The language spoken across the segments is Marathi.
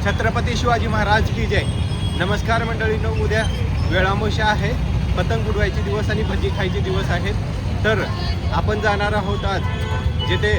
छत्रपती शिवाजी महाराज की जय। नमस्कार मंडळींनो, उद्या वेळामोशा आहे, पतंग उडवायचे दिवस आणि भजी खायचे दिवस आहेत। तर आपण जाणार आहोत आज जिथे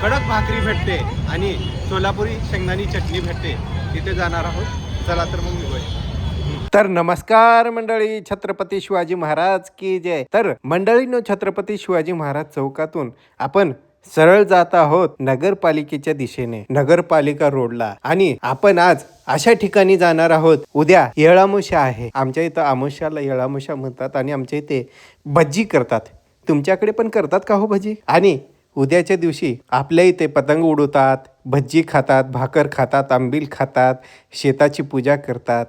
कडक भाकरी भेटते आणि सोलापुरी शेंगदाणी चटणी भेटते, तिथे जाणार आहोत। चला तर मग निघूया। तर नमस्कार मंडळी, छत्रपती शिवाजी महाराज की जय। तर मंडळींनो, छत्रपती शिवाजी महाराज चौकातून आपण सरळ जात आहोत नगरपालिकेच्या दिशेने, नगरपालिका रोडला। आणि आपण आज अशा ठिकाणी जाणार आहोत, उद्या येळामुषा आहे। आमच्या इथं आमुष्याला येळामुषा म्हणतात आणि आमच्या इथे भजी करतात। तुमच्याकडे पण करतात का हो भजी? आणि उद्याच्या दिवशी आपल्या इथे पतंग उडवतात, भजी खातात, भाकर खातात, आंबील खातात, शेताची पूजा करतात।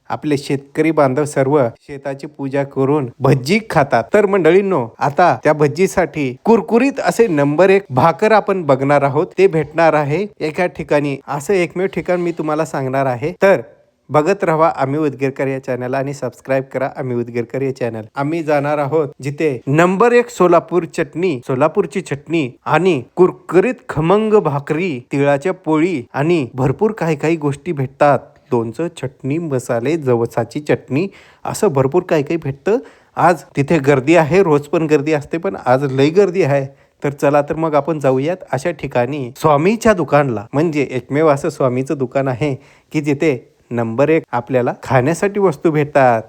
आपले शेतकरी बांधव सर्व शेताची पूजा करून भजी खातात। तर मंडळींनो, आता त्या भजीसाठी कुरकुरीत असे नंबर 1 भाकर आपण बघणार आहोत। ते भेटणार आहे एका ठिकाणी, असं एकमेव ठिकाण मी तुम्हाला सांगणार आहे। तर बघत राहा आम्ही उदगीरकर या चॅनल आणि सबस्क्राईब करा आम्ही उदगीरकर या चॅनल। आम्ही जाणार आहोत जिथे नंबर 1 सोलापूरची चटणी आणि कुरकुरीत खमंग भाकरी, तिळाच्या पोळी आणि भरपूर काही गोष्टी भेटतात। लोणचं, चटणी, मसाले, जवसाची चटणी, असं भरपूर काही भेटतं। आज तिथे गर्दी आहे, रोज पण गर्दी असते, पण आज लई गर्दी आहे। तर चला तर मग आपण जाऊयात अशा ठिकाणी, स्वामीच्या दुकानला। म्हणजे एकमेव असं स्वामीचं दुकान आहे की जिथे नंबर 1 आपल्याला खाण्यासाठी वस्तू भेटतात।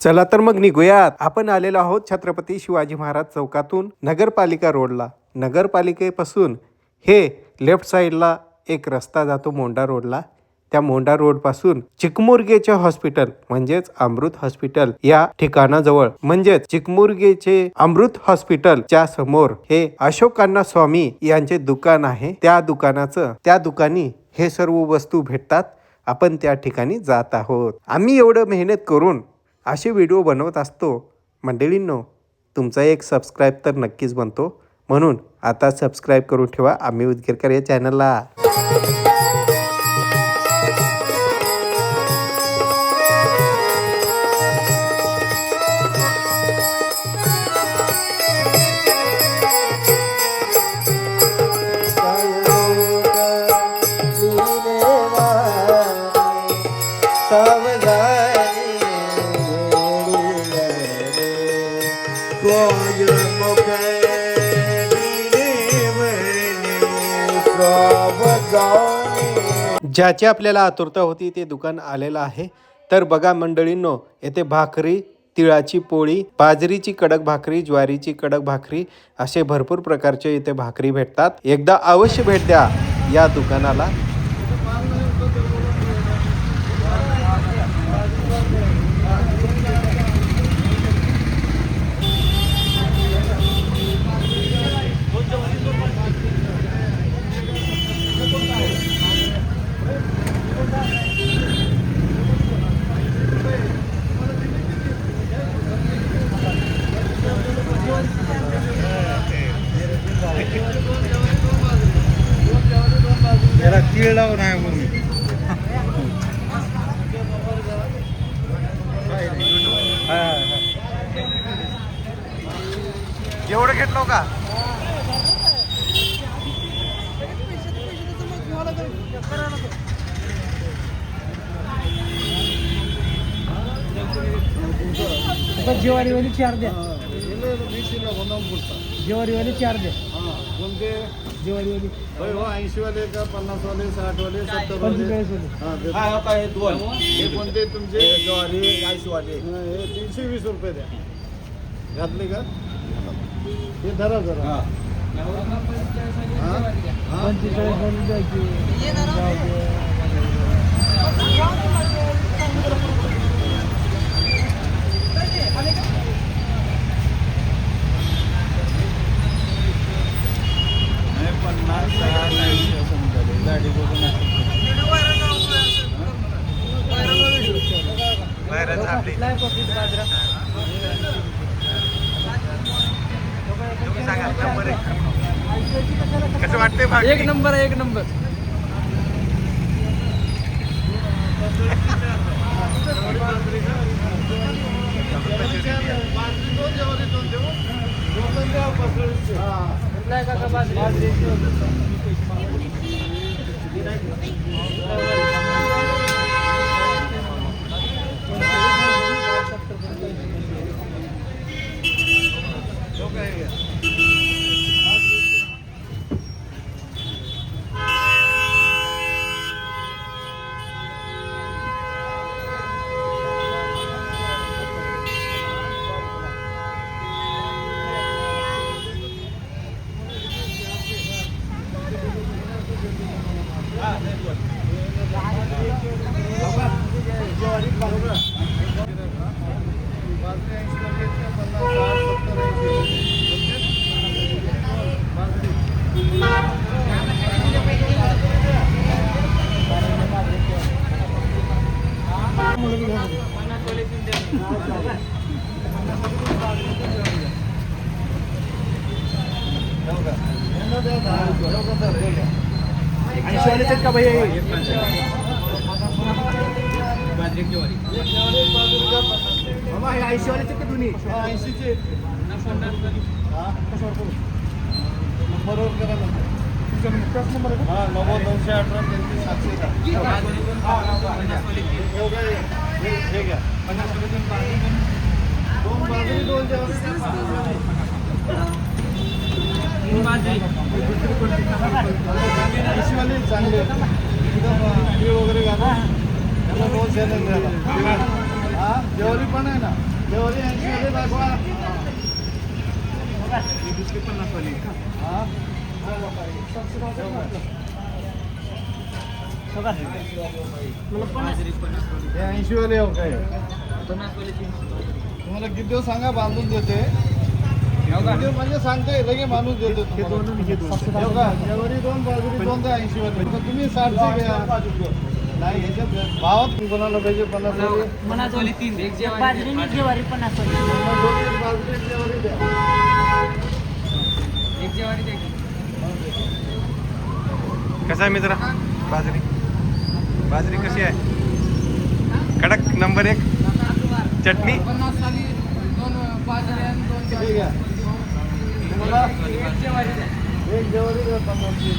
चला तर मग निघूयात। आपण आलेलो आहोत छत्रपती शिवाजी महाराज चौकातून नगरपालिका रोडला। नगरपालिकेपासून हे लेफ्ट साईडला एक रस्ता जातो मोंडा रोडला। त्या मोंडा रोड पासून चिकमुरगेचे हॉस्पिटल म्हणजेच अमृत हॉस्पिटल या ठिकाणाजवळ, म्हणजेच चिकमुरगेचे अमृत हॉस्पिटलच्या समोर हे अशोकांना स्वामी यांचे दुकान आहे। त्या दुकानी हे सर्व वस्तू भेटतात। आपण त्या ठिकाणी जात आहोत। आम्ही एवढं मेहनत करून असे व्हिडिओ बनवत असतो मंडळींनो, तुमचा एक सबस्क्राईब तर नक्कीच बनतो। म्हणून आता सबस्क्राईब करून ठेवा आम्ही उदगीरकर या चॅनलला। ज्याची आपल्याला आतुरता होती ते दुकान आलेलं आहे। तर बघा मंडळींनो, येथे भाकरी, तिळाची पोळी, बाजरीची कडक भाकरी, ज्वारीची कडक भाकरी, असे भरपूर प्रकारचे इथे भाकरी भेटतात। एकदा अवश्य भेट द्या या दुकानाला। तीळ लावून आहे मग एवढं घेतलो का? जेवारीवाली 4 द्या, जेवारीवाली 4 द्या। कोणते जेवारीवाली 80 वाले का 50 वाले 60 वाले 70 वाले? 45 हे कोणते तुमचे? ज्वारी 80 वाले, हे 320 रुपये द्या। घातले का? हे धरा जरा। 45 वाली द्यायची। कसं वाटतंय? एक नंबर आहे, एक नंबर। बाजरी 80 वाली आहेत का? 50, 60, 70, 80. बरोबर करा ना. हा 90, 918, 710. हे घ्या. दोन बाजरी, दोन जेवढे वाली चांगली एकदम तीळ वगैरे घालून त्याला दोन सॅलड द्यायला. हा जेवारी पण आहे ना. जेवारी 80 वाली दाखवा. हा 80 वाले हो काय? तुम्हाला किती दिवस सांगा बांधून देते. म्हणजे सांगते लगे माणूस देतो. जेवारी दोन बाजरी दोन द्या 80 वाले. तुम्ही 60 घ्या. नाही ह्याच्यात भावात कोणाला पाहिजे 50 वाली. बाजरी आणि ज्वारी 50 वाली. बाजरी जेवारी द्या. कसा आहे मित्रा बाजरी? बाजरी कशी आहे? कडक नंबर 1. चटणी हे घ्या. तुम्हाला एक जेवारी द्या 50 ची.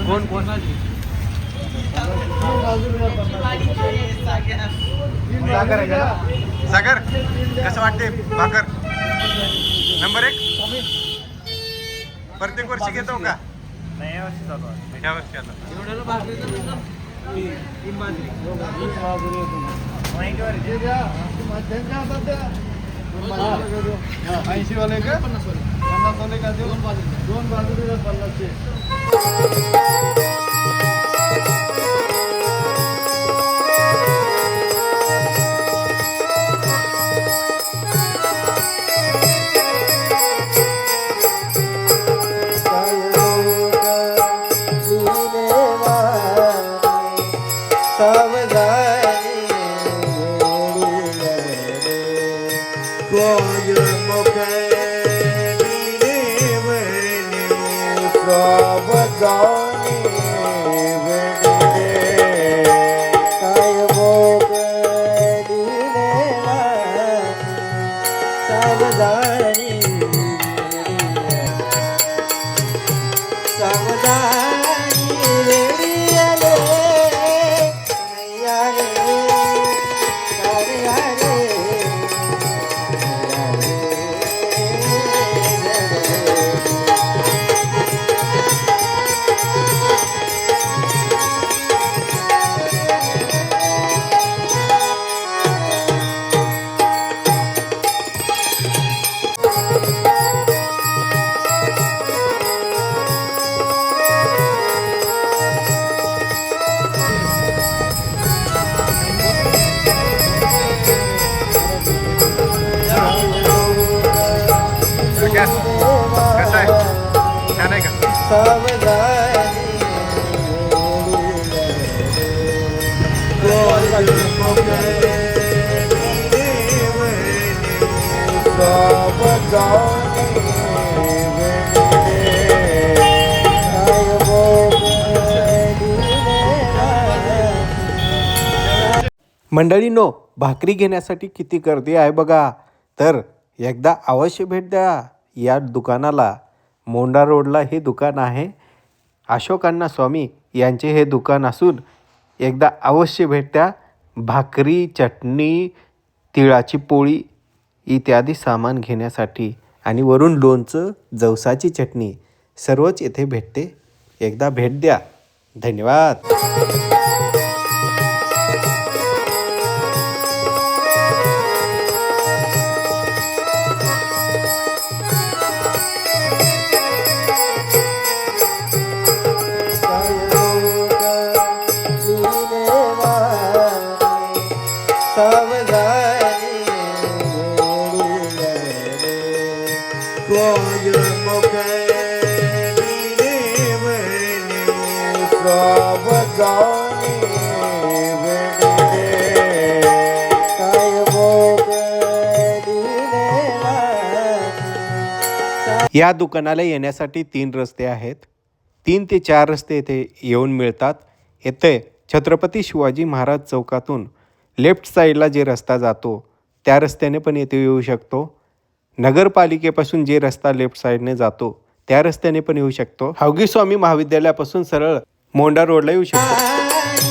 कोण कोण? सागर कसं वाटते भाकर? नंबर 1. प्रत्येक वर्षी घेतो का? ह्या वर्षी आता हे द्या. त्यांच्या हातात द्या. 80 वाले का? 50 वाले का देऊ? दोन बाजरी द्या 50 चे. कसं आहे? छान आहे का? मंडळींनो, भाकरी घेण्यासाठी किती गर्दी आहे बघा. तर एकदा अवश्य भेट द्या या दुकानाला. मोंढा रोडला हे दुकान आहे. अशोक अण्णा स्वामी यांचे हे दुकान असून एकदा अवश्य भेट द्या. भाकरी, चटणी, तिळाची पोळी इत्यादी सामान घेण्यासाठी आणि वरून लोणचं, जवसाची चटणी सर्वच येथे भेटते. एकदा भेट द्या. धन्यवाद. या दुकानाला येण्यासाठी 3 रस्ते आहेत. 3 ते 4 रस्ते येथे येऊन मिळतात. येथे छत्रपती शिवाजी महाराज चौकातून लेफ्ट साईडला जे रस्ता जातो त्या रस्त्याने पण येथे येऊ शकतो. नगरपालिकेपासून जे रस्ता लेफ्ट साईडने जातो त्या रस्त्याने पण येऊ शकतो. हौगी स्वामी महाविद्यालयापासून सरळ मोंडा रोडला येऊ शकतो.